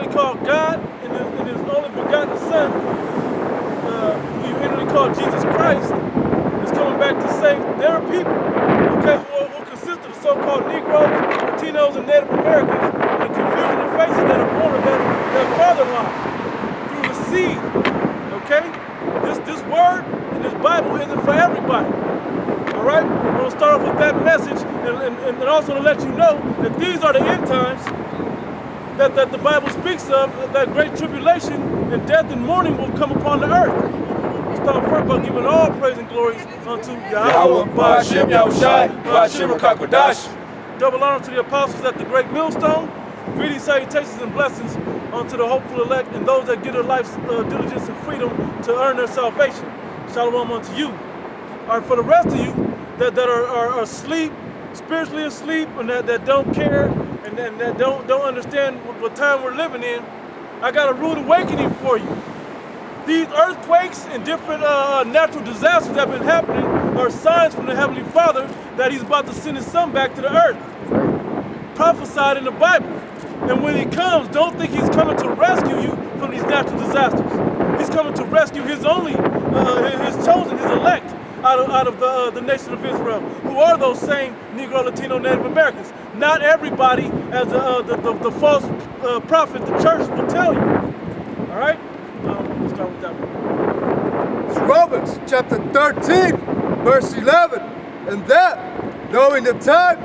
inwardly call God and his only begotten Son, who you inwardly call Jesus Christ, is coming back to save their people, okay, who consist of the so-called Negroes, Latinos, and Native Americans, and the confusion of faces that are born of that fatherland through the seed, okay? This word in this Bible isn't for everybody, all right? We're going to start off with that message and also to let you know that these are the end times that the Bible speaks of, that great tribulation and death and mourning will come upon the earth. We'll start first by giving all praise and glories unto Yahweh, Ba'ashem Yahushai, Ba'ashem Rakakwadash. Double honor to the apostles at the great millstone. Greetings, salutations, and blessings unto the hopeful elect and those that give their life's diligence and freedom to earn their salvation. Shalom unto you. All right, for the rest of you that are asleep, spiritually asleep, and that don't care and that don't understand what time we're living in, I got a rude awakening for you. These earthquakes and different natural disasters that have been happening are signs from the Heavenly Father that He's about to send His Son back to the earth. Prophesied in the Bible. And when He comes, don't think He's coming to rescue you from these natural disasters. He's coming to rescue His only, His chosen, His elect out of the nation of Israel, who are those same Negro, Latino, Native Americans. Not everybody, as the false prophet, the church, will tell you. All right? Let's start with that one. It's Romans chapter 13, verse 11. And that, knowing the time,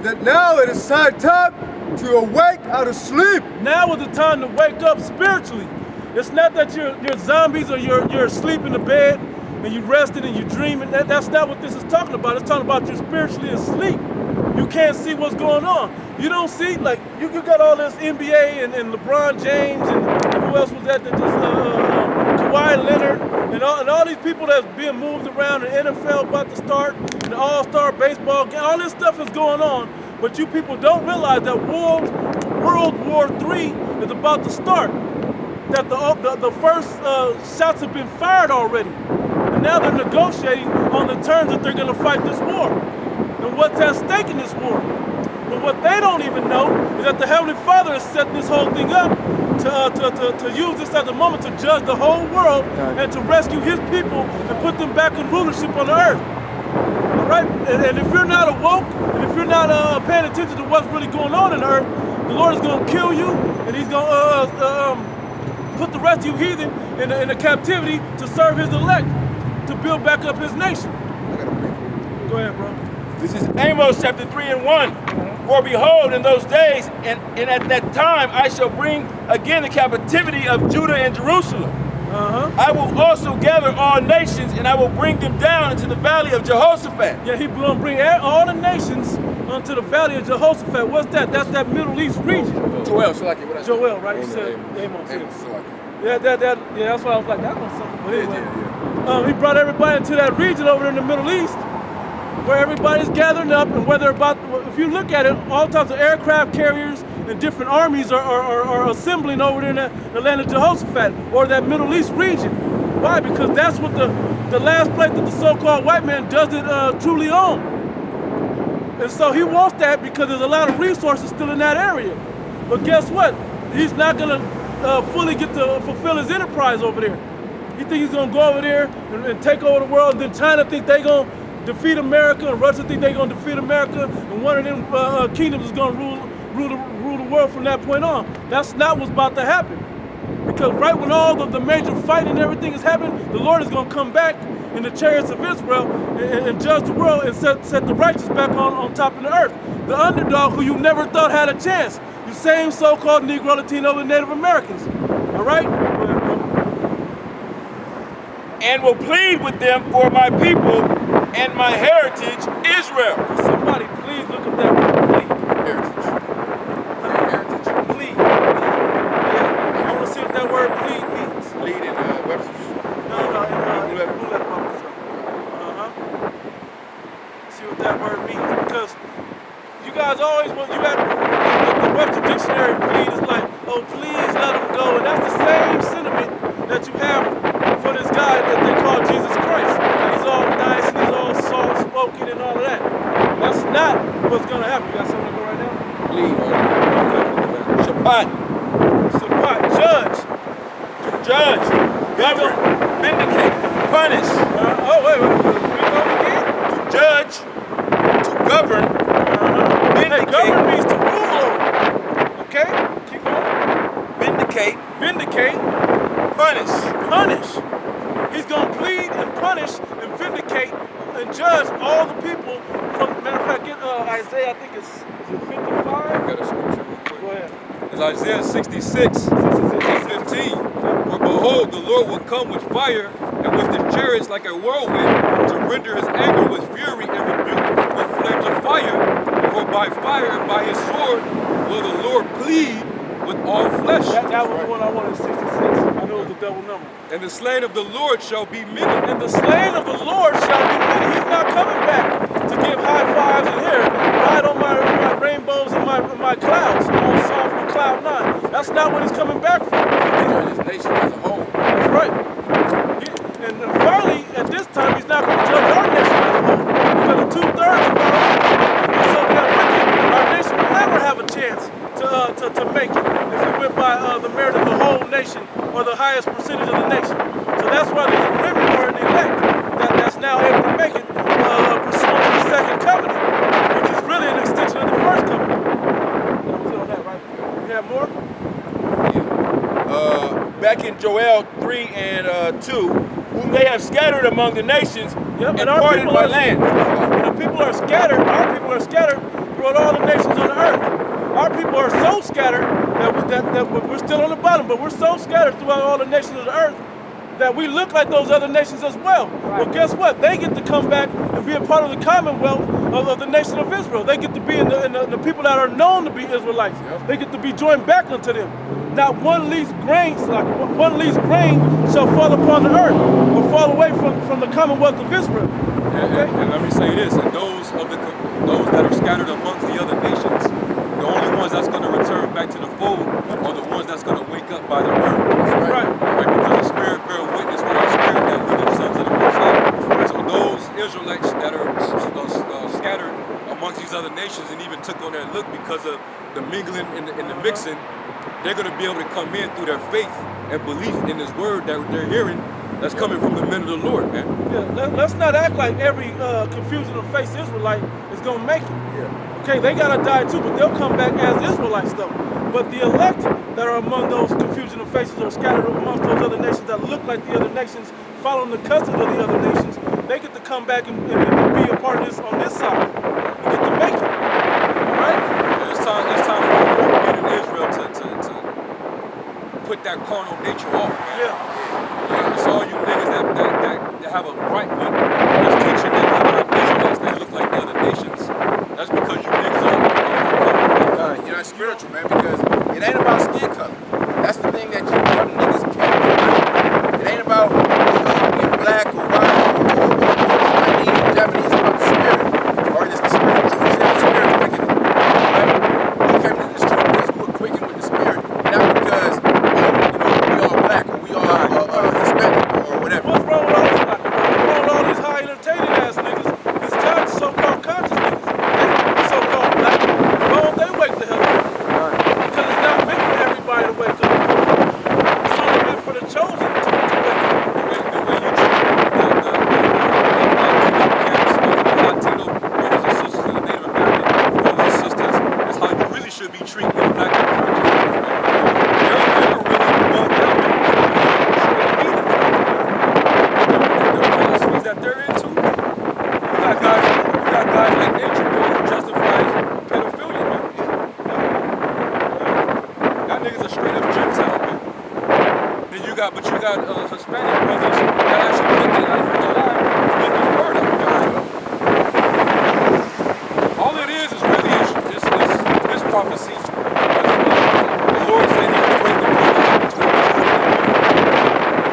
that now it is high time to awake out of sleep. Now is the time to wake up spiritually. It's not that you're zombies or you're asleep in the bed and you're resting and you're dreaming. That's not what this is talking about. It's talking about you're spiritually asleep. You can't see what's going on. You don't see, like, you got all this NBA and LeBron James and who else was that Kawhi Leonard and all these people that's being moved around, the NFL about to start, and the All-Star baseball game. All this stuff is going on, but you people don't realize that World War III is about to start. That the first shots have been fired already. And now they're negotiating on the terms that they're going to fight this war. And what's at stake in this war. But what they don't even know is that the Heavenly Father is setting this whole thing up to use this as a moment to judge the whole world and to rescue His people and put them back in rulership on the earth. All right? And if you're not awoke, and if you're not paying attention to what's really going on in the earth, the Lord is going to kill you, and He's going to put the rest of you heathen in a captivity to serve His elect, to build back up His nation. Go ahead, bro. This is Amos chapter 3 and 1. For behold, in those days, and at that time, I shall bring again the captivity of Judah and Jerusalem. I will also gather all nations, and I will bring them down into the valley of Jehoshaphat. Yeah, He's going to bring all the nations onto the valley of Jehoshaphat. What's that? That's that Middle East region. Joel, so like what I said. Joel, right? You said Amos. Yeah, that's why I was like, that was something. But anyway, He brought everybody into that region over in the Middle East, where everybody's gathering up, and whether if you look at it, all types of aircraft carriers and different armies are assembling over there in the land of Jehoshaphat, or that Middle East region. Why? Because that's what the last place that the so-called white man doesn't truly own. And so he wants that because there's a lot of resources still in that area. But guess what? He's not going to fully get to fulfill his enterprise over there. He thinks he's going to go over there and take over the world, and then China think they're going to defeat America, and Russia think they're going to defeat America, and one of them kingdoms is going to rule the world from that point on. That's not what's about to happen. Because right when all of the major fighting and everything is happening, the Lord is going to come back in the chariots of Israel and judge the world and set the righteous back on top of the earth. The underdog who you never thought had a chance. You same so-called Negro, Latino, and Native Americans. All right? And will plead with them for my people and my heritage, Israel. Somebody please look up that word, plead. Heritage. Heritage. Plead. Yeah. I want to see what that word plead means. Lead in Webster's. No, in the Blue Letter Bible. See what that word means. Because you guys always, when you have the Webster Dictionary plead is like, oh, please let them go. And that's the same sentiment that you have for this guy that they call Jesus Christ. And he's all nice and he's all soft-spoken and all of that. That's not what's going to happen. You got something to go right now? Lead. Shabbat. Shabbat, judge. Judge, govern, vindicate, punish. Wait. Read over again. To judge, to govern, Hey, vindicate, govern means to rule over. Okay? Keep going. vindicate, Vindicate, punish. punish. He's going to plead and punish and vindicate and judge all the people from, matter of fact, get Isaiah, I think is it 55? I got a scripture real quick. Go ahead. It's Isaiah 66, verse 15. For behold, the Lord will come with fire, and with his chariots like a whirlwind, to render his anger with fury and rebuke with flames of fire. For by fire and by his sword will the Lord plead with all flesh. That was the one I wanted, 66. I know it was a double number. And the slain of the Lord shall be many. And the slain of the Lord shall be many. He's not coming back to give high fives and here, ride on my rainbows and my clouds, all soft from cloud 9. That's not what he's coming back for. This nation as a whole. That's right. And finally, at this time, he's not going to judge our nation as a whole. Because of 2/3 of our own are so damn wicked, our nation will never have a chance to make it if we went by the merit of the whole nation or the highest percentage of the nation. So that's why there's a remnant or an elect that's now able to make it pursuant to the second covenant, which is really an extension of the first covenant. That was it on that, right? You have more? Back in Joel 3 and 2, whom they have scattered among the nations Yep, and parted my land. And the people are scattered, our people are scattered throughout all the nations on the earth. Our people are so scattered that we're still on the bottom, but we're so scattered throughout all the nations of the earth that we look like those other nations as well. Well, guess what? They get to come back and be a part of the commonwealth of the nation of Israel. They get to be in the people that are known to be Israelites. Yep. They get to be joined back unto them. Not one least grain, shall fall upon the earth or fall away from the commonwealth of Israel. And let me say this, and those that are scattered amongst the other nations, the only ones that's going to return back to the fold are the ones that's going to wake up by the word. Right. Because the Spirit bear witness with our spirit that we're the sons of the Most High. So those Israelites that are scattered amongst these other nations and even took on that look because of the mingling and the mixing, they're going to be able to come in through their faith and belief in this word that they're hearing that's coming from the men of the Lord, man. Yeah, let's not act like every confusion of face Israelite is going to make it. Yeah. Okay, they got to die too, but they'll come back as Israelites though. But the elect that are among those confusion of faces or scattered amongst those other nations that look like the other nations, following the customs of the other nations, they get to come back and be a part of this on this side. They get to make it. All right? And it's time for the men in Israel to put that carnal nature off, man. Yeah. It's all you niggas that have a right one that's teaching that you're not Israelites that look like the other nations. That's because you niggas are You're not spiritual, man, because it ain't about skin color. That's the thing that you niggas can't get. It ain't about being black or white or Chinese or Japanese. It's about the spirit. Or it's the spirit of truth. It's the spirit of quickening. Right? We came to this truth because we were quickened with the spirit, not because we all black or we all Hispanic or whatever. What's wrong with all this? What's wrong with all these high entertaining ass niggas? These so-called conscious niggas. They so-called black. Why don't they wake the hell up? Because it's not meant for everybody to wake up. It's only meant for the chosen to wake up. the way you treat the Latino brothers and sisters and the Native American brothers and sisters is how you really should be treating the black community. They're really bugged out. Their philosophies that they're into. You got guys like Nature Boy who justifies pedophilia, man. That nigga's a straight up Gentile, man. Then you got Hispanic brothers that actually put their life in the line to get this word out there. All it is really this prophecy. The Lord said He would break the brother up between the two.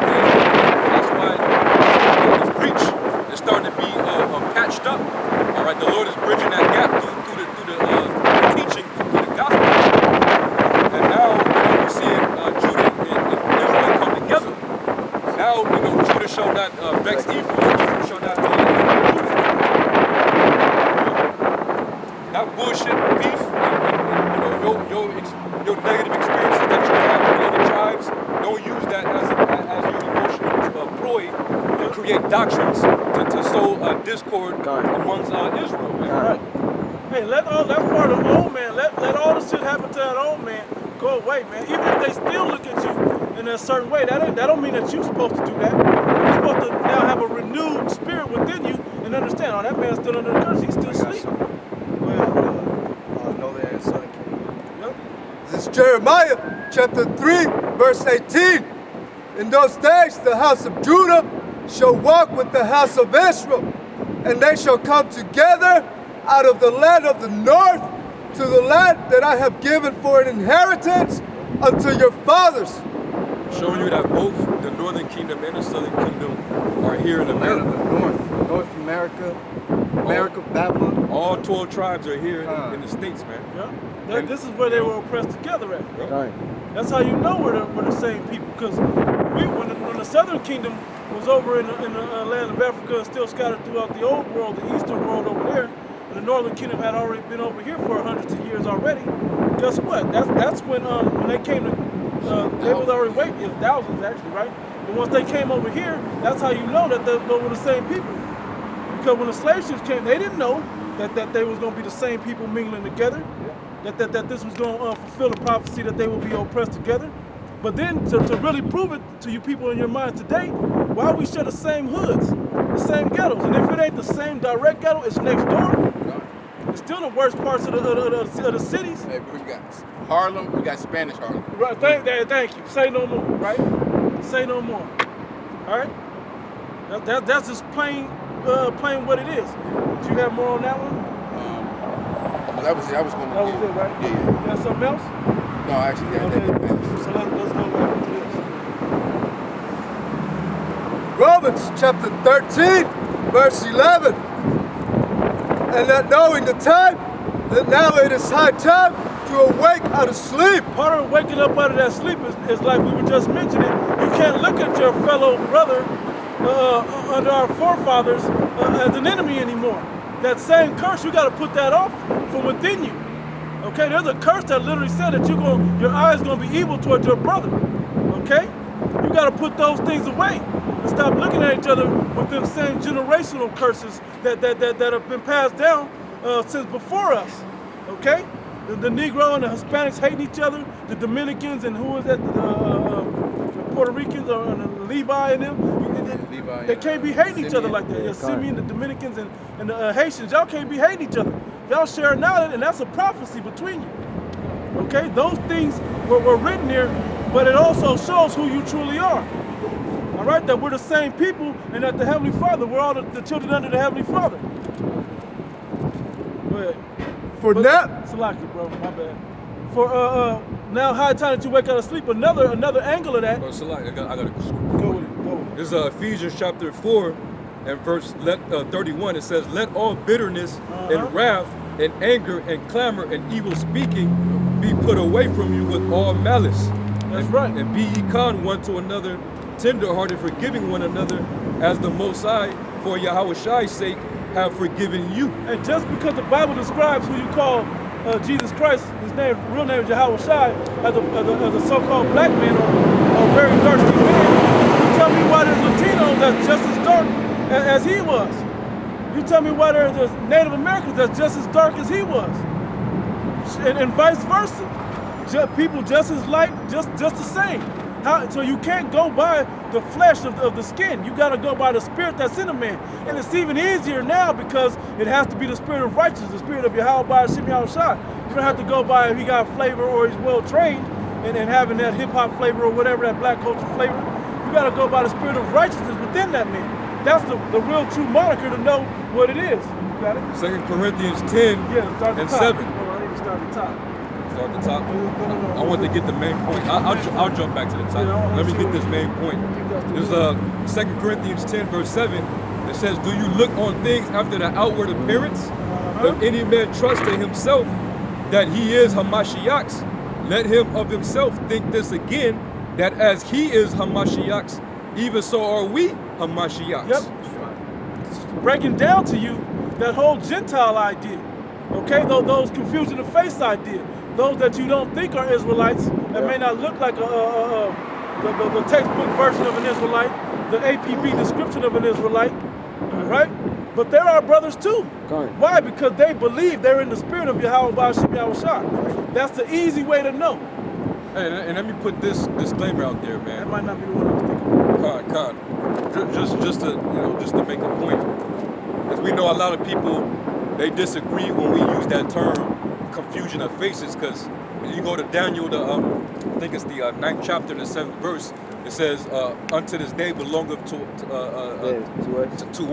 And that's why this breach is starting to be patched up. All right, the Lord is bridging that gap through the teaching, through the gospel. And now we're seeing Judah and Israel come together. Now Judah shall not vex Ephraim, Ephraim shall not that bullshit beef and your negative experiences that you have doctrines to sow discord amongst Israel, man. Right. Hey, that's part of the old man. Let all the shit happen to that old man go away, man. Even if they still look at you in a certain way, that don't mean that you're supposed to do that. You're supposed to now have a renewed spirit within you and understand, oh, that man's still under the curse. He's still asleep. Know that in Southern Kingdom. Yep. This is Jeremiah chapter 3, verse 18. In those days, the house of Judah shall walk with the house of Israel, and they shall come together out of the land of the north to the land that I have given for an inheritance unto your fathers. Showing you that both the northern kingdom and the southern kingdom are here in Land of America. the North America, Babylon. All 12 tribes are here in the States, man. Yeah. This is where they were oppressed together at. Right. That's how you know we're the same people. Because when the southern kingdom was over in the land of Africa and still scattered throughout the old world, the eastern world over there, and the northern kingdom had already been over here for hundreds of years already. Guess what? That's when they came to, they was already waiting. It was thousands actually, right? But once they came over here, that's how you know that they were the same people. Because when the slave ships came, they didn't know that they was going to be the same people mingling together. That this was going to fulfill the prophecy that they will be oppressed together. But then to really prove it to you people in your mind today, why we share the same hoods, the same ghettos? And if it ain't the same direct ghetto, it's next door. It's still the worst parts of the cities. Hey, we got Harlem, we got Spanish Harlem. Right, thank you. Say no more, right? Say no more. All right? That's just plain what it is. Do you have more on that one? That was it. I was going to That was it, right? Yeah. You got something else? No, actually, yeah, Okay. that. So let's go back to this. Romans chapter 13, verse 11. And that knowing the time, that now it is high time to awake out of sleep. Part of waking up out of that sleep is like we were just mentioning. You can't look at your fellow brother under our forefathers as an enemy anymore. That same curse, you got to put that off from within you. Okay, there's a curse that literally said that your eyes going to be evil towards your brother. Okay, you got to put those things away and stop looking at each other with them same generational curses that have been passed down since before us. Okay, the Negro and the Hispanics hating each other, the Dominicans and who is that, the Puerto Ricans or the Levi and them. They can't be hating each other like that. Yeah, Simeon, the Dominicans, and the Haitians, y'all can't be hating each other. Y'all share knowledge, and that's a prophecy between you. Okay, those things were written here, but it also shows who you truly are. All right, that we're the same people, and that the Heavenly Father, we're all the children under the Heavenly Father. Go ahead. Salaki, bro, my bad. For now, high time that you wake out of sleep. Another angle of that. Bro, Salaki, I got a Go with it. This is Ephesians chapter 4 and verse 31. It says, let all bitterness and wrath and anger and clamor and evil speaking be put away from you with all malice. That's right. And be ye kind one to another, tenderhearted, forgiving one another, as the Most High, for Yahweh's sake, have forgiven you. And just because the Bible describes who you call Jesus Christ, his real name is Yahweh Shai, as a so-called black man or a very thirsty man, you tell me why there's Latinos that's just as dark as he was. You tell me why there's Native Americans that's just as dark as he was. And vice versa. People just as light, just the same. So you can't go by the flesh of the skin. You got to go by the spirit that's in a man. And it's even easier now because it has to be the spirit of righteousness, the spirit of Yahweh Shem Yahushua. You don't have to go by if he got flavor or he's well trained and having that hip hop flavor or whatever, that black culture flavor. You got to go by the spirit of righteousness within that man. That's the real true moniker to know what it is. You got it? 2 Corinthians 10 and 7. I need to start at the top. Start at the top. I want to get the main point. I'll jump back to the top. Let me get this main point. There's 2 Corinthians 10 verse 7. It says, do you look on things after the outward appearance? If any man trust in himself that he is Hamashiach's, let him of himself think this again, that as he is Hamashiach's, even so are we Hamashiach's. Yep. Breaking down to you that whole Gentile idea. Okay, those confusion of face idea. Those that you don't think are Israelites that may not look like the textbook version of an Israelite, the APB description of an Israelite, right? But there are brothers too. Why? Because they believe they're in the spirit of Yahweh Ba'ashim Yahushua. That's the easy way to know. Hey, and let me put this disclaimer out there, man. That might not be the one I was thinking. Just to make a point, because we know a lot of people, they disagree when we use that term, confusion of faces, because when you go to Daniel, I think it's the 9th chapter and the 7th verse, it says, unto this day belongeth to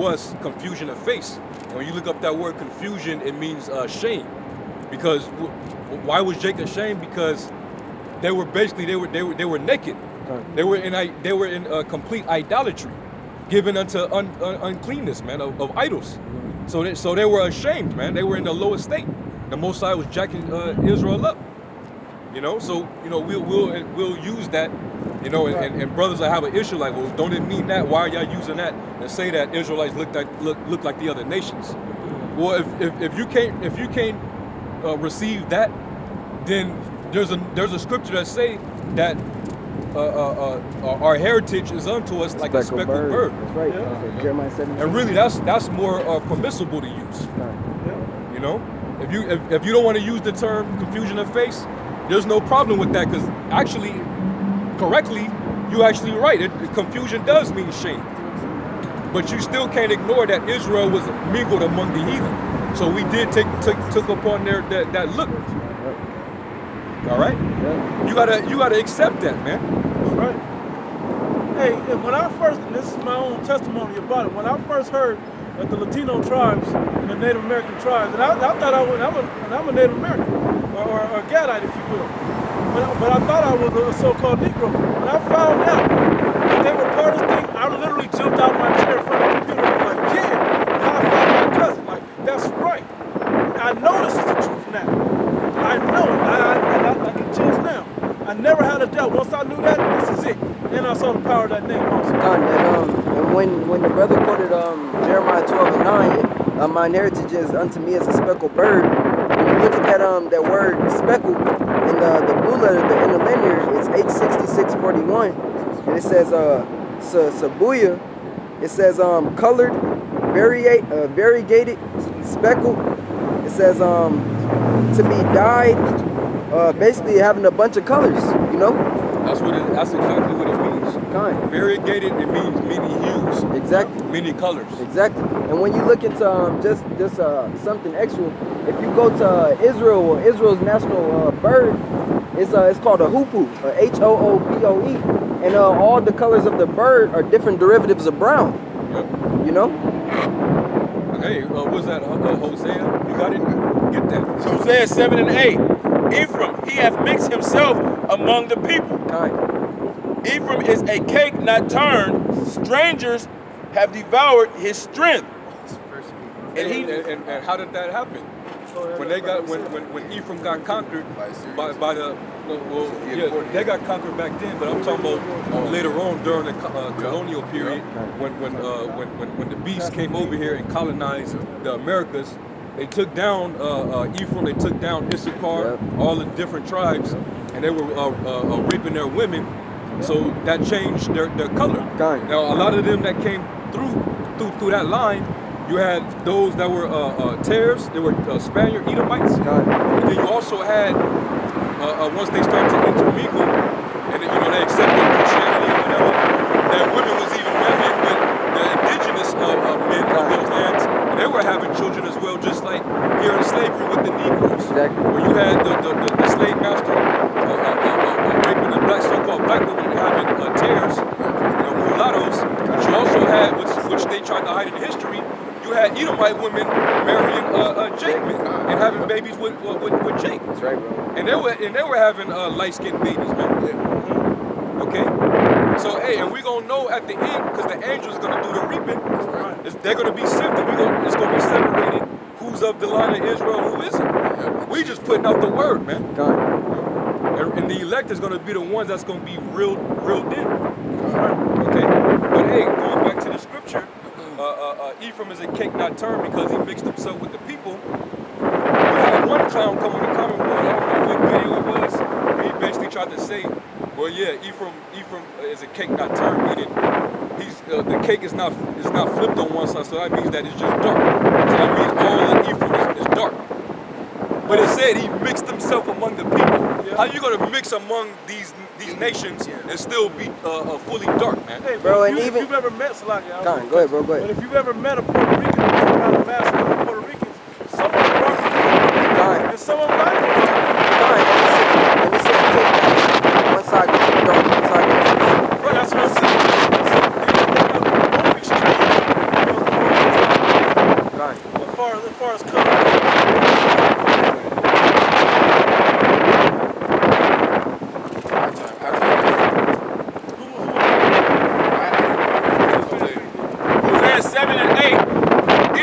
us confusion of face. And when you look up that word confusion, it means shame. Because why was Jacob shamed? Because they were naked. They were in complete idolatry, given unto uncleanness, man, of idols. So they were ashamed, man. They were in the lowest state. The Most High was jacking Israel up. So we'll use that. And brothers that have an issue like, well, don't it mean that? Why are y'all using that and say that Israelites look like the other nations? Well, if you can't receive that, then there's a scripture that say that our heritage is unto us like a speckled bird. That's right. Yeah. Jeremiah 17. And really, that's more permissible to use. If you don't want to use the term confusion of face, there's no problem with that, because actually, correctly, you're actually right. Confusion does mean shame. But you still can't ignore that Israel was mingled among the heathen. So we did took upon that look. All right? Yeah. You gotta accept that, man. Right. Hey, and when I first, and this is my own testimony about it, when I first heard that the Latino tribes and the Native American tribes, and I thought I'm a Native American, or a Gadite, if you will. But I thought I was a so-called Negro. When I found out that they were part of this thing, I literally jumped out of my chair in front of the computer and was like, yeah, high-five my cousin. Like, that's right. I know this is the truth now. I know it. I can change now. I never had a doubt. Once I knew that, this is it. Then I saw the power of that name also. And when the brother quoted Jeremiah 12:9, mine heritage is unto me as a speckled bird. When you look at that word speckled in the blue letter, the interlinear, it's 86641, and it says sabuya. It says colored, variegated, speckled. It says to be dyed, basically having a bunch of colors. That's exactly what it means. Variegated, it means many hues. Exactly. Many colors. Exactly. And when you look into just something extra, if you go to Israel, or Israel's national bird, it's called a hoopoe, Hoopoe, and all the colors of the bird are different derivatives of brown. Yep. Hey, what's that? Hosea? You got it? Get that. Hosea 7 and 8. Ephraim, he hath mixed himself among the people. Ephraim is a cake not turned. Strangers have devoured his strength. And how did that happen? When Ephraim got conquered by they got conquered back then, but I'm talking about later on during the colonial period when the beasts came over here and colonized the Americas. They took down Ephraim, they took down Issachar, all the different tribes, and they were raping their women. So that changed their color. Now a lot of them that came through that line, you had those that were Tares, they were Spaniard Edomites, and then you also had once they started to intermingle, and they accepted Christianity and whatever, that women was even married with the indigenous men of those lands, and they were having children as well, just like here in slavery with the Negroes, where you had the slave master raping the so-called black women having Tares, mulattoes, but you also had, which they tried to hide in history, you had Edomite women marrying Jacob and having babies with Jake. That's right, bro. And they were having light-skinned babies, man. Okay. So hey, and we gonna know at the end, because the angel's gonna do the reaping. They're gonna be sifted. It's gonna be separated. Who's of the line of Israel? Who isn't? We just putting out the word, man. And the elect is gonna be the ones that's gonna be real in. Okay. But hey, going back to the scripture. Ephraim is a cake not turned because he mixed himself with the people. We had one clown come on the comment board, I don't know what video it was, where he basically tried to say Well, yeah, Ephraim is a cake not turned, meaning the cake is not flipped on one side, so that means that it's just dark. So that means all of Ephraim is dark. But it said he mixed himself among the people. Yeah. How you gonna mix among these nations and still be fully dark, man? Hey, Bro, if and if even- you've ever met Go ahead, bro, go But ahead. if you've ever met a Puerto Rican and been around a mass of Puerto Ricans, some of them are dark and some of them light. Let me say a cake now. One side goes to the dark, one side goes to the light. Bro, that's what I'm saying. Both extremes. Right. As far as color. Hosea 7 and 8.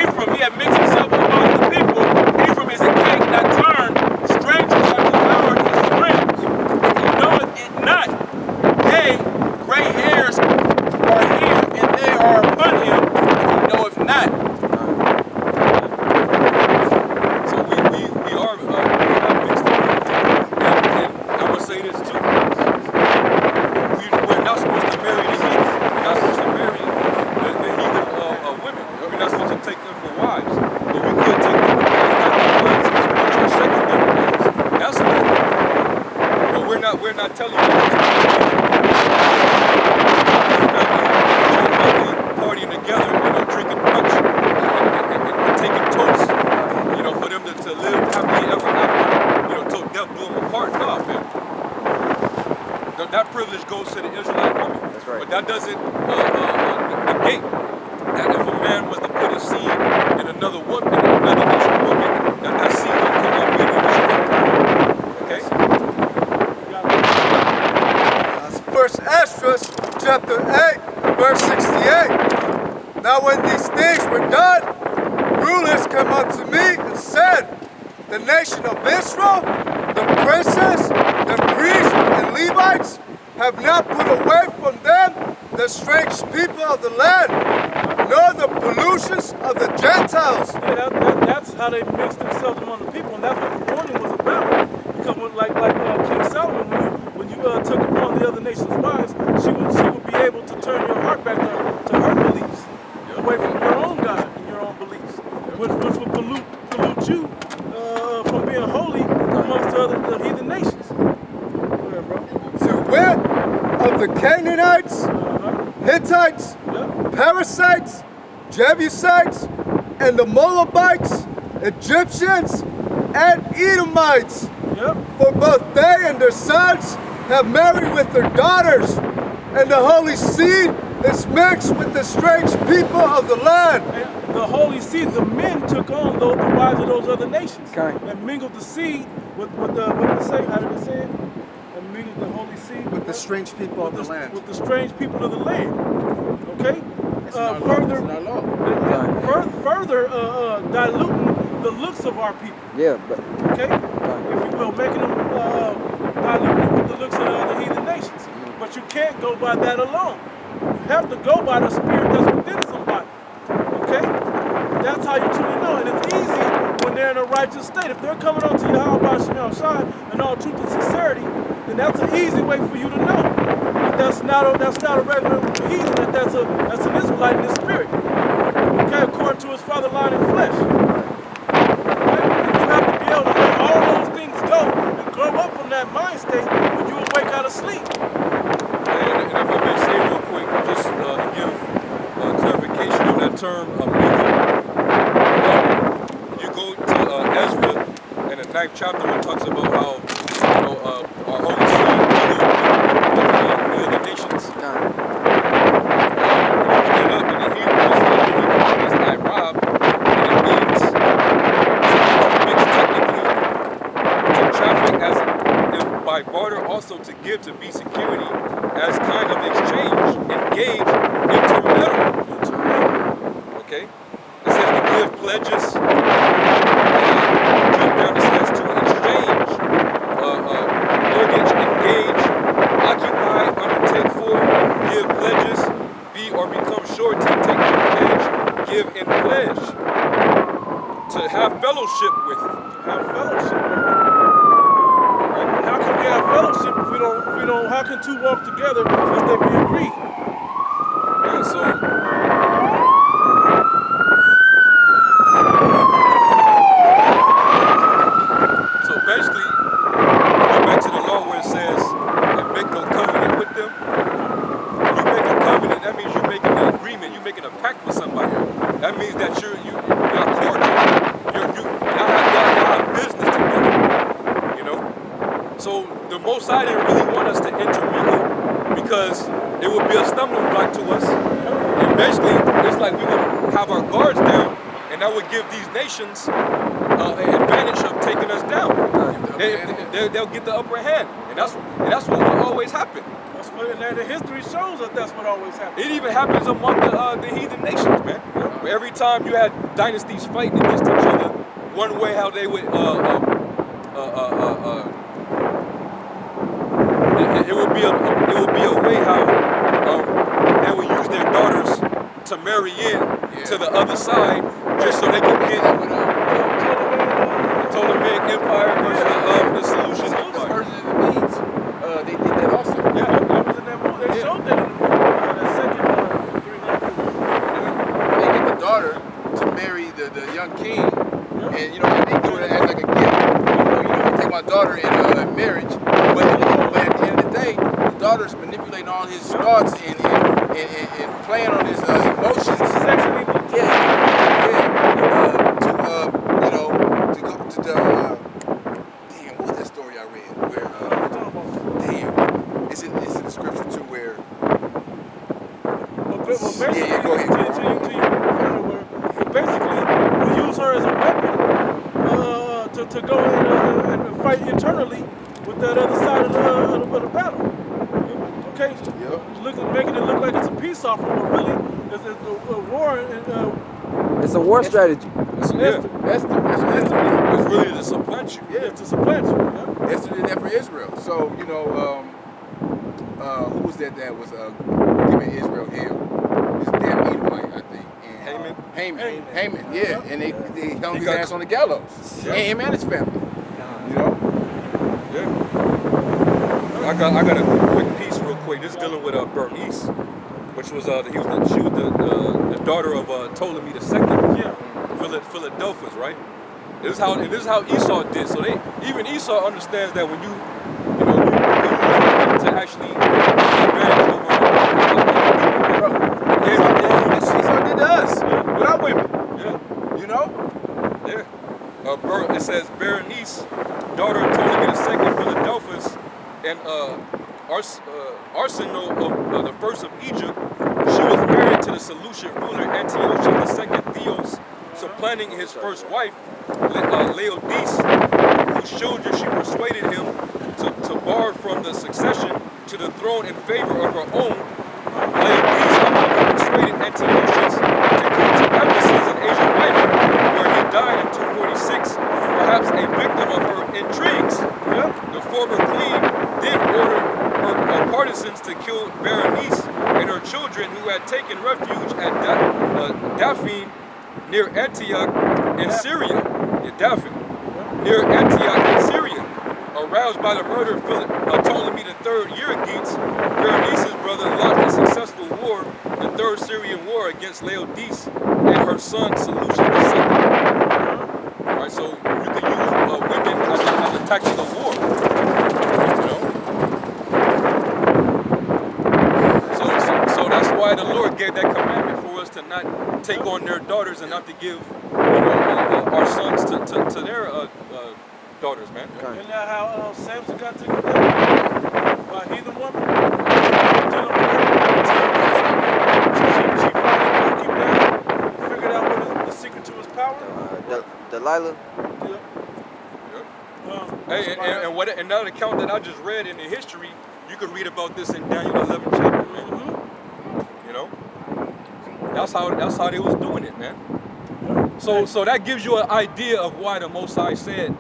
Ephraim, he had mixed himself among the people. Ephraim is a cake not turned. Strangers have devoured his friends. He knoweth it not. Yea, gray hairs are here, and they are upon him. He knoweth not. So we are mixed up. And I'm gonna say this too. We're not supposed to marry the heathen. We're not supposed to marry the heathen women. We're not supposed to take them for wives. But we could take them for wives, not the wives, which are secondary wives. That's what. But we're not telling you what to do. Family partying together, drinking punch and taking toasts, for them to live happily ever after, till death do them apart. No, man. That privilege goes to the Israelite woman. That's right. But that doesn't negate that if a man was to put a seed in another woman, another nation's woman, that seed will come out being an Israelite. Okay? That's 1 Esdras chapter 8, verse 68. Now when these things were done, rulers came unto me and said, the nation of Israel, the princes, the priests, and Levites have not put away from them the strange people of the land, nor the pollutions of the Gentiles. Yeah, that's how they mixed themselves among the people, and that's what the warning was about. Because like King Solomon, when you took upon the other nation's wives, she would be able to turn your heart back to her beliefs, away from your own God and your own beliefs, which would pollute you from being holy amongst the heathen nations. Go ahead, bro. To wit, of the Canaanites, Hittites, Yep. Parasites, Jebusites, and the Moabites, Egyptians, and Edomites. Yep. For both they and their sons have married with their daughters, and the holy seed is mixed with the strange people of the land. And the holy seed, the men took on the wives of those other nations Okay. and mingled the seed with the, what did it say? How did it say it? And mingled the holy seed With the strange people of the land. with the strange people of the land. Okay? It's not Further, law. diluting the looks of our people. Yeah, but Okay? If you will, making them diluting with the looks of the other heathen nations. But you can't go by that alone. You have to go by the spirit that's within somebody. Okay? That's how you truly know. And it's easy when they're in a righteous state. If they're coming on to Yahweh Shemel Shai in all truth and sincerity, then that's an easy way for you to know. But that's not a regular heathen, that's an Israelite in his spirit. Okay, according to his father line in flesh. Right? And you have to be able to let all those things go and grow up from that mind state when you awake out of sleep. And if I may say real quick, just to give clarification on that term, you go to Ezra in the 9th chapter, where it talks about how our holy seed with the nations. Get up in the Hebrew, it's Irab, and it means to mix technically, to traffic as if by barter, also to give, to be security, as kind of exchange, engage, intermeddle. Okay? It says to give pledges, jump down, it says to exchange, mortgage, engage, occupy, undertake for, give pledges, be or become sure to take a pledge, give in pledge, to have fellowship with. Have fellowship. How can we have fellowship if we don't? How can two walk together unless they be agreed? Yeah, so basically, go back to the law where it says, and make no covenant with them. When you make a covenant, that means you're making an agreement, you're making a pact with somebody. That means that you're cordial. Y'all have business together. You know? So the Most High didn't really want us to intermingle because it would be a stumbling block to us. And basically, it's like we would have our guards down, and that would give these nations an advantage of taking us down. They'll get the upper hand, and that's what will always happen. That's what, and the history shows us that's what always happens. It even happens among the heathen nations, man. Where every time you had dynasties fighting against each other, one way how they would it would be a way how they would use their daughters to marry in to the other side just so they could get Ptolemaic Empire versus the Seleucid Empire. Persians and the Medes, they did that also. Yeah, that was in that movie. They showed that in the movie. That second 300. They get the daughter to marry the young king, and you know they do it as like a gift. You know, take my daughter in marriage, but at the end of the day, the daughter's manipulating all his thoughts and playing on his emotions. Sexually. To go to the damn, what was that story I read? Where it's in the scripture too, where Well, basically, yeah, go ahead. Basically, we use her as a weapon to go in and fight internally with that other side of the battle. Okay, making it look like it's a peace offering, but really it's a war. It's a war strategy. That's It's really to supplant you. Yeah, to supplant you. Yeah. Esther did that for Israel. So, you know, who was that was giving Israel hell? This damn Edomite, I think. And, Haman, yeah. And they hung his ass on the gallows. Yeah. Him and his family. You know? Yeah. I got a quick piece real quick. This is dealing with Bernice, which was she was the daughter of Ptolemy II. Yeah. Philadelphus, right? This is how Esau did. So even Esau understands that when you to actually take advantage over Esau did to us. Without women. Yeah. You know? Yeah. It says Berenice, daughter of Ptolemy II, Philadelphus, and Arsinoe of the first of Egypt. She was married to the Seleucid ruler Antiochus II Theos, supplanting his first wife, Laodice, whose children she persuaded him to bar from the succession to the throne in favor of her own. Laodice, however, persuaded Antiochus to come to Ephesus in Asia Minor, where he died in 246, perhaps a victim of her intrigues. The former queen then ordered her partisans to kill Berenice and her children, who had taken refuge at Daphne near Antioch in Syria. Near Antioch in Syria. Aroused by the murder of Ptolemy III Euergetes, Berenice's brother launched a successful war, the Third Syrian War, against Laodice and her son Seleucus II. Alright, so you can use women as a tactic of war. You know? So that's why the Lord gave that commandment for us to not take on their daughters and not to give our sons to their daughters, man. Okay. Isn't that how Samson got taken down by a heathen woman? Dealing with her. She finally broke him down and figured out what the secret to his power. Delilah. Hey, and another account that I just read in the history, you could read about this in Daniel 11 chapter, man. You know, that's how they was doing it, man. So that gives you an idea of why the Most High said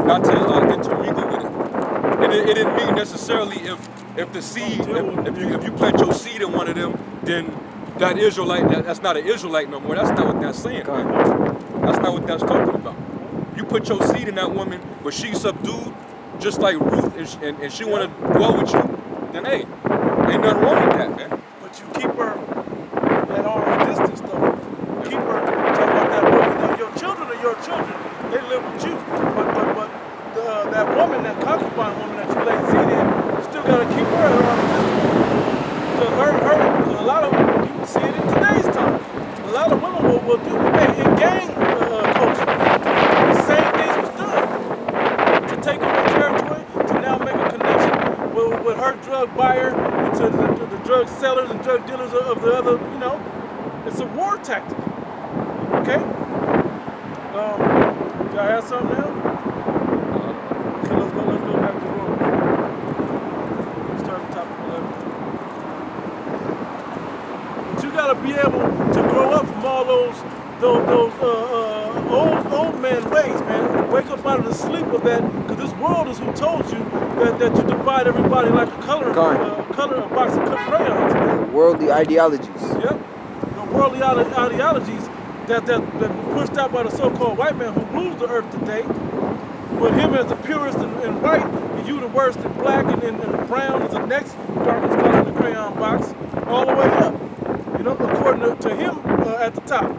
not to intermingle with it. It didn't mean necessarily if the seed, if you plant your seed in one of them, then that Israelite, that's not an Israelite no more. That's not what that's saying, man. That's not what that's talking about. You put your seed in that woman, but she's subdued, just like Ruth, and she want to dwell with you, then hey, ain't nothing wrong with that, man. But you keep her at arm's distance, though. You keep her, talk about that woman. Now, your children are your children. They live with you. But that woman, that concubine woman that you laid seed in, you still got to keep her at arm's distance. Because a lot of them, you can see it in today's time. A lot of women will do, hey, in gang culture, the same things was done. To take over territory, to now make a connection with her drug buyer, and to the drug sellers and drug dealers of the other, you know, it's a war tactic. Okay? Do I have something now? Okay, let's go back to Romans. Let's start at the top of 11. But you gotta be able to grow up from all those old man ways, man. Wake up out of the sleep of that, because this world is who told you that you divide everybody like a color a box of crayons, man. Worldly ideologies. Yep. The worldly ideologies that were pushed out by the so-called white man who rules the earth today. With him as the purest in white, and you the worst in black, and brown is the next darkest color in the crayon box, all the way up. You know, according to him at the top.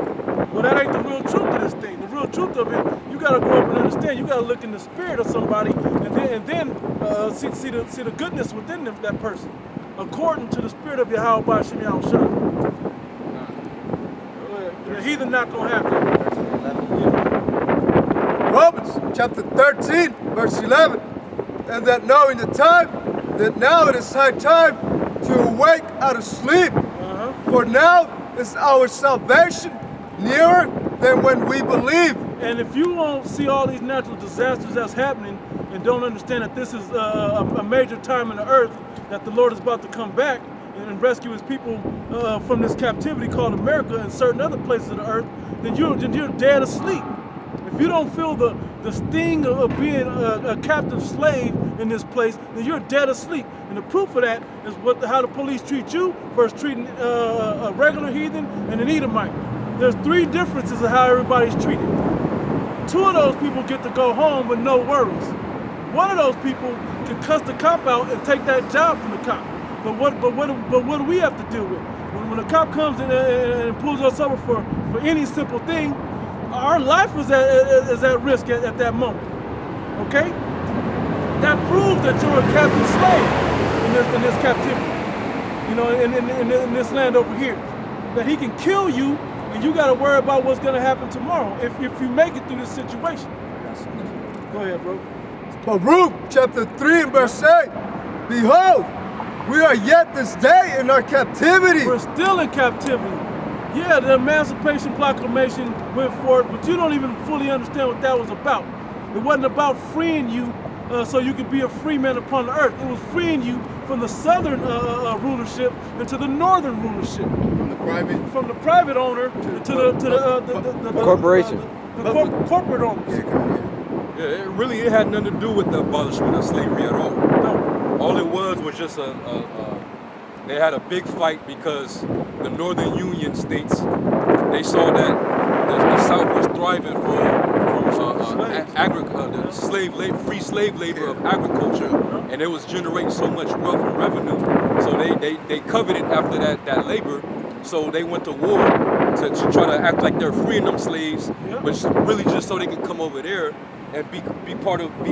Well, that ain't the real truth of this thing. The real truth of it, you gotta grow up and understand. You gotta look in the spirit of somebody, and then see the goodness within that person, according to the spirit of Yahweh Bashim Yahushua. The heathen not gonna have that. Yeah. Romans chapter 13, verse 11. And that knowing the time, that now it is high time to awake out of sleep. For now is our salvation nearer than when we believe. And if you won't see all these natural disasters that's happening and don't understand that this is a major time in the earth, that the Lord is about to come back and rescue his people from this captivity called America and certain other places of the earth, then you're dead asleep. If you don't feel the sting of being a captive slave in this place, then you're dead asleep. And the proof of that is how the police treat you versus treating a regular heathen and an Edomite. There's 3 differences of how everybody's treated. 2 of those people get to go home with no worries. 1 of those people can cuss the cop out and take that job from the cop. But what do we have to deal with? When a cop comes in and pulls us over for any simple thing, our life is at risk at that moment. Okay? That proves that you're a captive slave in this captivity. You know, in this land over here. That he can kill you, and you got to worry about what's going to happen tomorrow if you make it through this situation. Go ahead, bro. Baruch chapter 3 and verse 8. Behold, we are yet this day in our captivity. We're still in captivity. Yeah, the Emancipation Proclamation went forth, but you don't even fully understand what that was about. It wasn't about freeing you so you could be a free man upon the earth. It was freeing you from the southern rulership into the northern rulership. From the private owner to the corporation. Corporate owners. Yeah, it had nothing to do with the abolishment of slavery at all. No. All it was just they had a big fight because the Northern Union states, they saw that the South was thriving from the free slave labor of agriculture, and it was generating so much wealth and revenue. So they coveted after that labor. So they went to war to try to act like they're freeing them slaves, but really just so they could come over there and be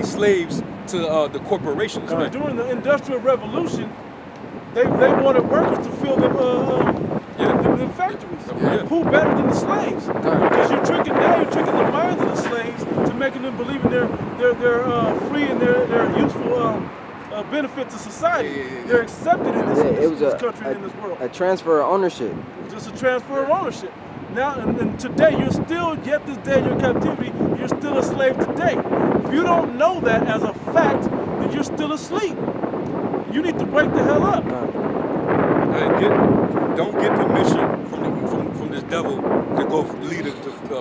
slaves to the corporations. Right? During the Industrial Revolution, they wanted workers to fill them factories. Yeah. Who better than the slaves? Because you're tricking the minds of the slaves to making them believe in they're free and they're useful benefit to society. They're accepted in this country and in this world. A transfer of ownership. It was just a transfer of ownership. Now and today you're still, yet this day in your captivity, you're still a slave today. If you don't know that as a fact, then you're still asleep. You need to wake the hell up. Don't get permission from this devil to go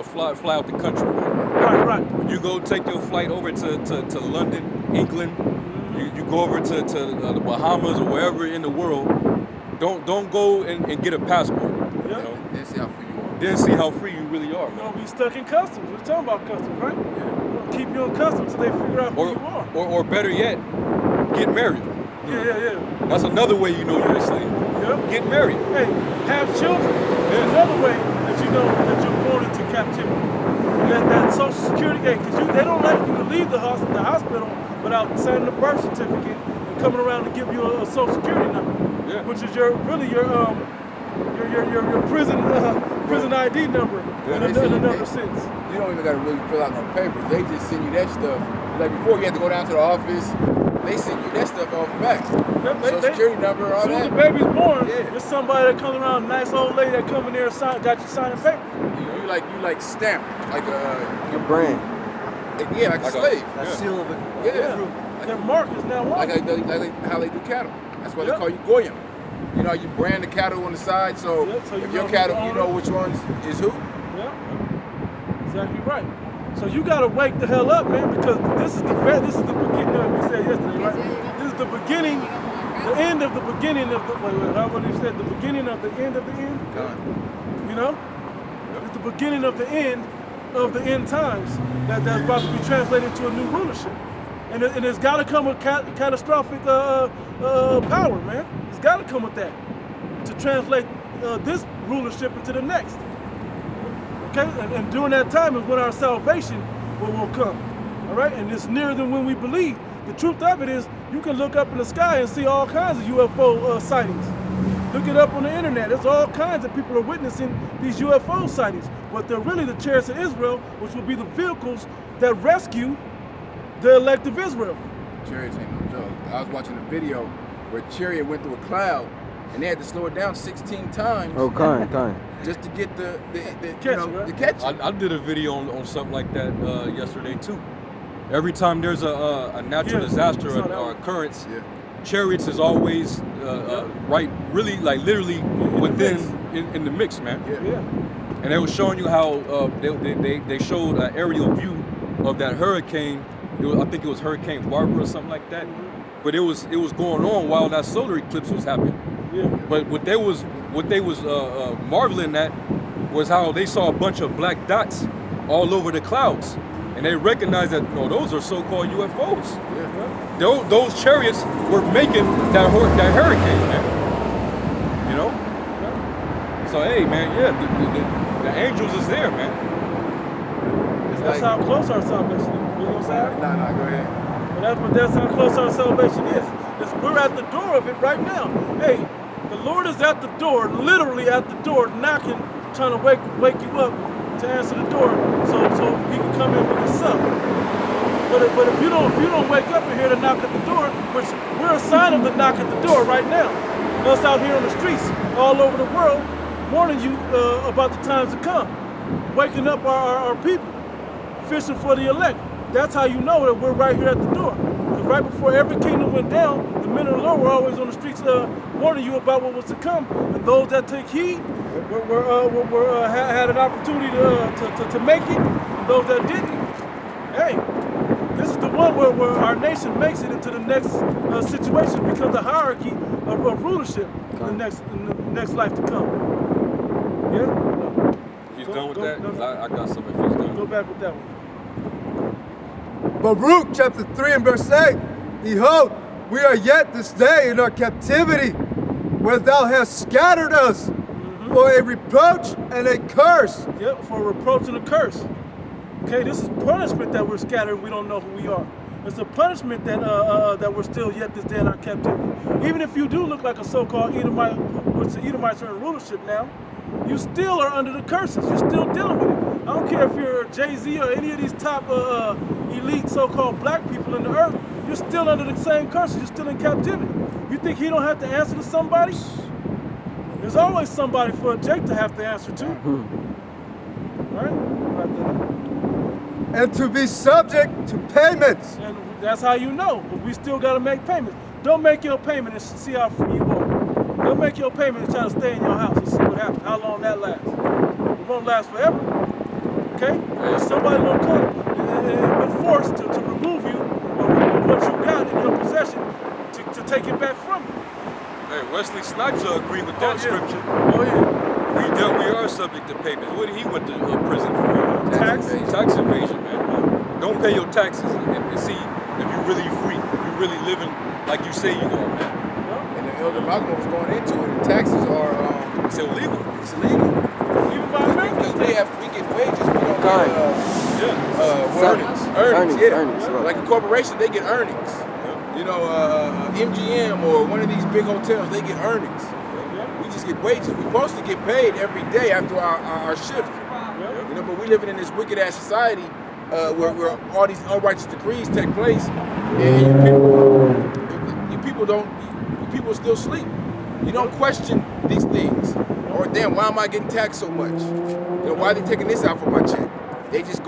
fly out the country. Right. You go take your flight over to London, England. You go over to the Bahamas or wherever in the world. Don't go and get a passport. Yeah. You know? Then see how free you are. Then see how free you really are. You're gonna be stuck in customs. We're talking about customs, right? Yeah. keep you in custody until they figure out who you are. Or better yet, get married. Yeah. That's another way you know you're a slave. Yep. Get married. Hey, have children. There's another way that you know that you're born into captivity. That Social Security, because they don't like you to leave the hospital without signing a birth certificate and coming around to give you a Social Security number, which is your prison ID number in another sense. You don't even got to really fill out no papers. They just send you that stuff. Like before, you had to go down to the office. They send you that stuff off back. Social Security number, all that. As soon as the baby's born, there's somebody that comes around, a nice old lady that come in there and got you signing papers. You like stamped, like your brand. Yeah, like a slave. That seal of it. Yeah. That mark is now on. Like how they do cattle. That's why they call you Goyim. You know, you brand the cattle on the side, so if your cattle, you know which ones is who. Yeah, exactly right. So you gotta wake the hell up, man, because this is the beginning of what we said yesterday, right? This is the beginning, the end of the beginning of the how would you say the beginning of the end of the end? You know? It's the beginning of the end times that's about to be translated to a new rulership. And it's gotta come with catastrophic power, man. It's gotta come with that to translate this rulership into the next. Okay, and during that time is when our salvation will come. All right, and it's nearer than when we believe. The truth of it is, you can look up in the sky and see all kinds of UFO sightings. Look it up on the internet. There's all kinds of people are witnessing these UFO sightings, but they're really the chariots of Israel, which will be the vehicles that rescue the elect of Israel. Chariots ain't no joke. I was watching a video where a chariot went through a cloud, and they had to slow it down 16 times. Oh, kind. Just to get the catch. I did a video on something like that yesterday too. Every time there's a natural disaster or occurrence, chariots is always right, really, like literally in the mix, man. And they were showing you how they showed an aerial view of that hurricane. I think it was Hurricane Barbara or something like that. But it was going on while that solar eclipse was happening. But what they was marveling at was how they saw a bunch of black dots all over the clouds, and they recognized that those are so-called UFOs. Those chariots were making that hurricane, man. You know. So hey, man, the angels is there, man. That's how close our salvation is. You know what I'm saying? No, go ahead. But that's how close our salvation is. We're at the door of it right now. Hey, the Lord is at the door, literally at the door, knocking, trying to wake you up to answer the door, so He can come in with His up. But if you don't wake up and hear the knock at the door, which we're a sign of the knock at the door right now. Us out here on the streets, all over the world, warning you about the times to come, waking up our people, fishing for the elect. That's how you know that we're right here at the door. Because right before every kingdom went down, the men of the Lord were always on the streets warning you about what was to come. And those that took heed had an opportunity to make it. And those that didn't, hey, this is the one where our nation makes it into the next situation, because the hierarchy of rulership in the next life to come. Yeah? He's done with that? I got something if he's done. Go back with that one. Baruch chapter 3 and verse 8. Behold, we are yet this day in our captivity, where thou hast scattered us for a reproach and a curse. Yep, for a reproach and a curse. Okay, this is punishment that we're scattered. We don't know who we are. It's a punishment that we're still yet this day in our captivity. Even if you do look like a so-called Edomite, which the Edomites are in rulership now, you still are under the curses. You're still dealing with it. I don't care if you're Jay-Z or any of these top elite so-called black people in the earth, you're still under the same curses. You're still in captivity. You think he don't have to answer to somebody? There's always somebody for Jake to have to answer to. Right? And to be subject to payments. And that's how you know, but we still got to make payments. Don't make your payment and see how free you are. Don't make your payment and try to stay in your house and see what happens, how long that lasts. It won't last forever. Okay? And somebody will come and force to remove you or remove what you got in your possession to take it back from you. Hey, Wesley Snipes agreed with that scripture. Oh yeah. We are subject to payments. What did he went to prison for? Tax evasion, man. Don't pay your taxes and see if you're really free, if you're really living like you say you are, man. And the Elder Malcolm was going into it, and taxes are It's illegal. it's illegal. Even by Americans. Because we get wages, we don't Time. get Earnings. earnings, yeah. Earnings, right. Like a corporation, they get earnings. You know, MGM or one of these big hotels, they get earnings. We just get wages. We're supposed to get paid every day after our shift. You know, but we living in this wicked ass society where all these unrighteous decrees take place, and you people still sleep. You don't question these things. Or damn, why am I getting taxed so much? You know, why are they taking this out from my check? They just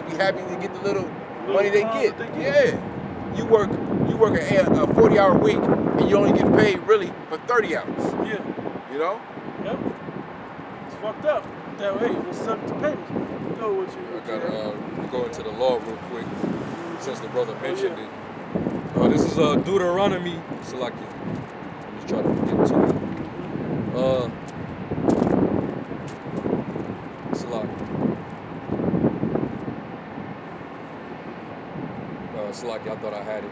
be happy to get the little money they get. Yeah. You work a 40-hour week and you only get paid really for 30 hours. Yeah. You know? Yep. It's fucked up. That way, we're subject to payments. Go with you. I gotta go into the law real quick, since the brother mentioned it. This is Deuteronomy, Salaki. I'm just trying to get to it. Salaki. Salaki, I thought I had it.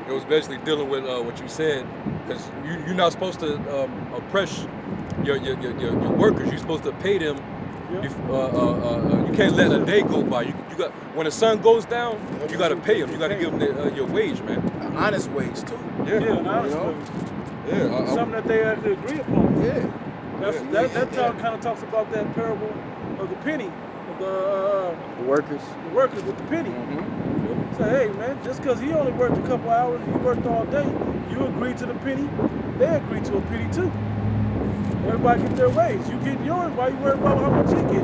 It was basically dealing with what you said, because you're not supposed to oppress your workers. You're supposed to pay them. You can't let a day go by. You got, when the sun goes down, you got to pay them. You got to give them your wage, man. An honest wage too. Yeah, an honest You know? wage. Yeah, Something that they actually agree upon. Yeah. That kind of talks about that parable of the penny, of The workers. the workers with the penny. Say, hey man, just because he only worked a couple hours, you worked all day, you agree to the penny, they agree to a penny too. Everybody get their wage. You get yours, why you worry about how much he get?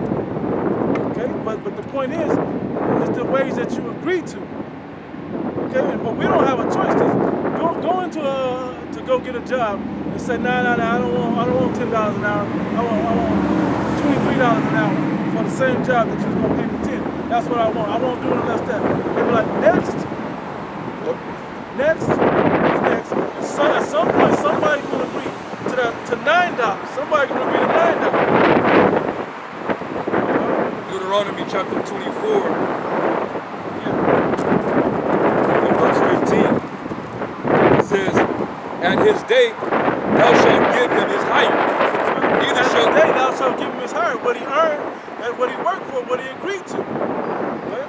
Okay, but the point is, it's the wage that you agree to. Okay, but we don't have a choice. Go into to go get a job and say, nah, I don't want $10 an hour. I want $23 an hour for the same job that you're gonna pay me 10. That's what I want. I won't do it unless that. They be like, next. At some point, somebody gonna agree to $9. Somebody gonna agree to $9. Deuteronomy chapter 24, and verse 15. It says, "At his day thou shalt give him his hire. Neither shall Today thou shalt give him his hire, what he earned, and what he worked for, what he agreed to." Okay?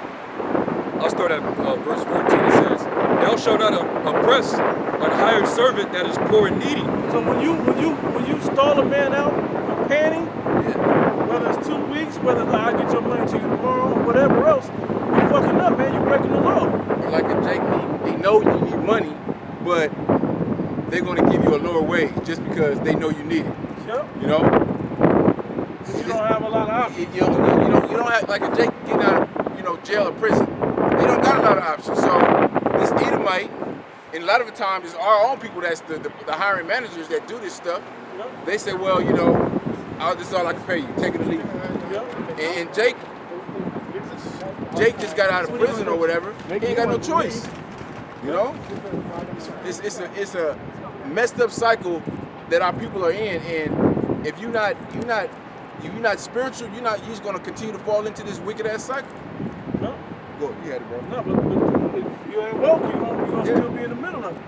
I'll start at verse 14. It says, "Thou shalt not oppress an hired servant that is poor and needy." So when you stall a man out for panning, whether it's 2 weeks, whether it's I get your money to you tomorrow, or whatever else, you fucking up, man. You breaking the law. Like a Jake, they know you need money, but they're gonna give you a lower wage just because they know you need it. Yep. You know? You don't have a lot of options. You don't have like a Jake getting out of jail or prison. They don't got a lot of options. So this Edomite, and a lot of the times it's our own people that's the hiring managers that do this stuff. Yep. They say, well, this is all I can pay you. Take it or leave it. Yep. And Jake just got out of prison or whatever. He ain't got no choice. You know? It's a messed up cycle that our people are in, and if you're not spiritual, you're just gonna continue to fall into this wicked ass cycle. No. Go, you had it, bro. No, but if you ain't woke, you're gonna still be in the middle of it.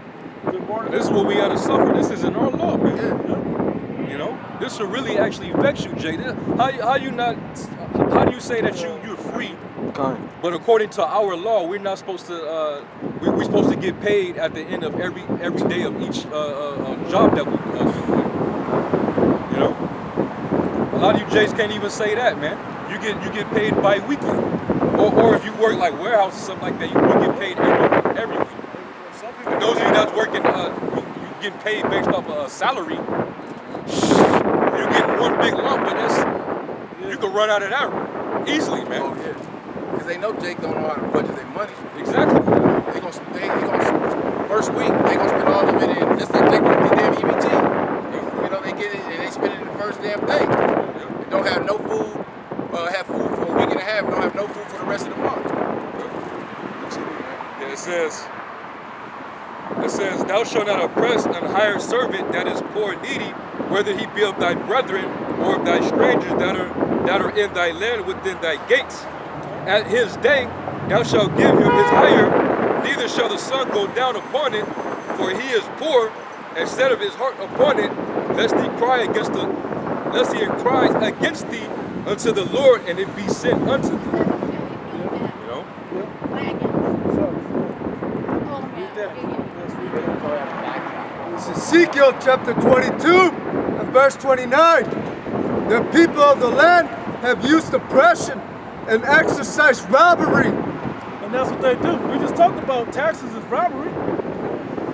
Good morning. This is what we gotta suffer. This is in our law, man. Yeah. You know, this should really actually vex you, Jay. How do you say that you're free? Kind. But according to our law, we're not supposed to. We're supposed to get paid at the end of every day of each job that we do. You know, a lot of you Jays can't even say that, man. You get paid bi-weekly, or if you work like warehouse or something like that, you get paid every week. And those of you that's working, you getting paid based off a salary. You get one big lump, but you can run out of that easily, man. Oh yeah. Because they know Jake don't know how to budget their money. Exactly. They gonna first week they gonna spend all of it in just like Jake with the damn EBT. You know, they get it and they spend it in the first damn day. They don't have no food, have food for a week and a half, don't have no food for the rest of the month. Yeah, it says, "Thou shalt not oppress an hired servant that is poor and needy, whether he be of thy brethren or of thy strangers that are in thy land within thy gates. At his day thou shalt give him his hire, neither shall the sun go down upon it, for he is poor, and set of his heart upon it, lest he cry against thee unto the Lord, and it be sent unto thee. You know? It's Ezekiel chapter 22 and verse 29. The people of the land have used oppression and exercised robbery. And that's what they do. We just talked about taxes is robbery.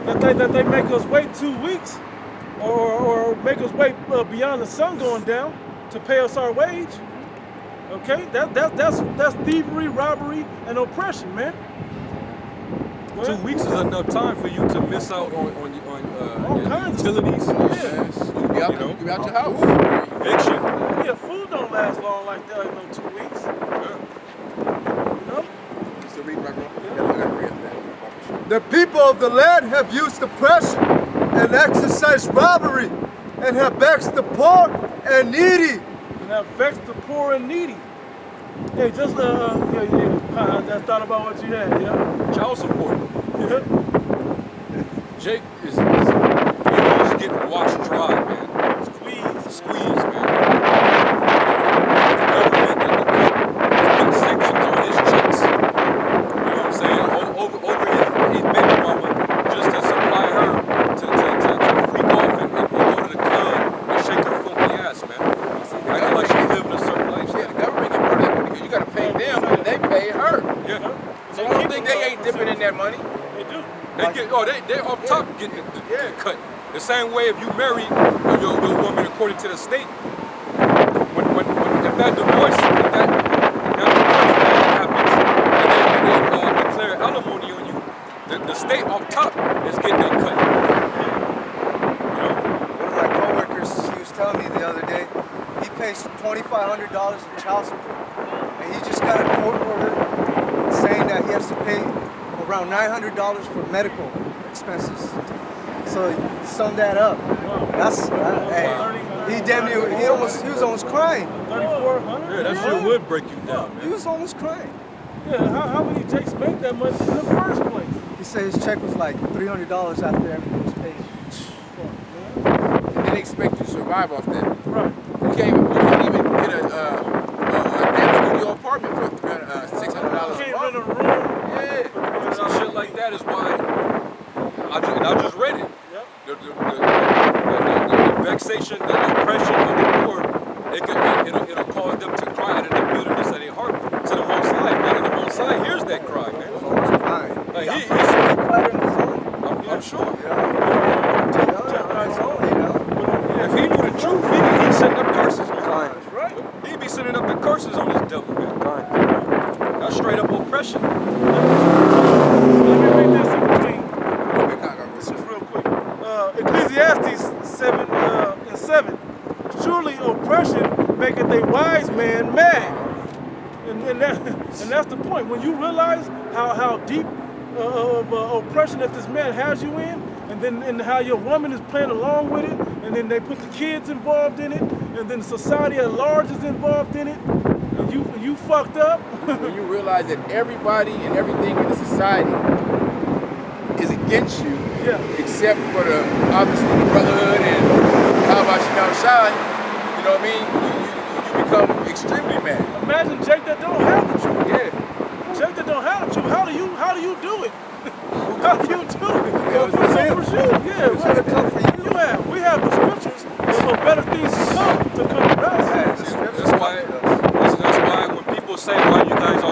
That they make us wait 2 weeks or make us wait beyond the sun going down to pay us our wage. Okay? That's thievery, robbery, and oppression, man. 2 weeks is enough time for you to miss out on all your kinds utilities. of stuff. You be out your house. Eviction. Yeah, food don't last long like that, 2 weeks. You know? You still reading, right, bro? Yeah, I gotta read that. The people of the land have used oppression and exercised robbery and have vexed the poor and needy. And that vex the poor and needy. Hey, just I just thought about what you had, yeah. Child support. Yeah. Jake is getting washed dry, man. Squeeze, man. The government and the court put sanctions on his checks. You know what I'm saying? Over his baby mama, just to supply her to freak off and go to the club and shake her funky ass, man. Acting like she's living a certain lifestyle. Yeah, the government get part of that money because you gotta pay them and they pay her. Yeah. So I don't think they ain't dipping in that money. They do. They're off top getting the cut. The same way if you marry your woman according to the state, if that divorce happens and they declare alimony on you, the state off top is getting that cut. You know? One of my coworkers, he was telling me the other day, he pays $2,500 in child support, and he just got a court order saying that he has to pay around $900 for medical expenses. So sum that up. That's he damn near he was almost crying. 3,400. Yeah, that shit would break you down, He man. was almost crying. Yeah, how many Jakes make that much in the first place? He said his check was like $300 after everything was paid. And they expect you to survive off that. Right. You can't even get a damn studio apartment for $600 You a can't month. rent a room. Yeah. Some shit like that is why I just read it. Yep. The vexation, the oppression of the poor, it'll cause them to cry out of the bitterness of their heart to the Most High, man. And the Most High hears that cry, man. Like I'm sure. If he knew the truth, he'd send up curses, man. Right. He'd be sending up the curses on this devil, man. Fine. That's straight up oppression. Let me read this in between. This is real quick. Ecclesiastes 7:7. Surely oppression maketh a wise man mad. And that's the point. When you realize how deep of oppression that this man has you in, and how your woman is playing along with it, and then they put the kids involved in it, and then society at large is involved in it, and you fucked up. When you realize that everybody and everything in the society is against you, Yeah. except for the obviously the brotherhood and how about you outside, you know what I mean? You become extremely mad. Imagine Jake that don't have the truth. Yeah. Jake that don't have the truth. How do you do it? How do you do it? Well, For you, yeah. It's gonna come for you. We have the scriptures for better things to come to us. That's why when people say, why you guys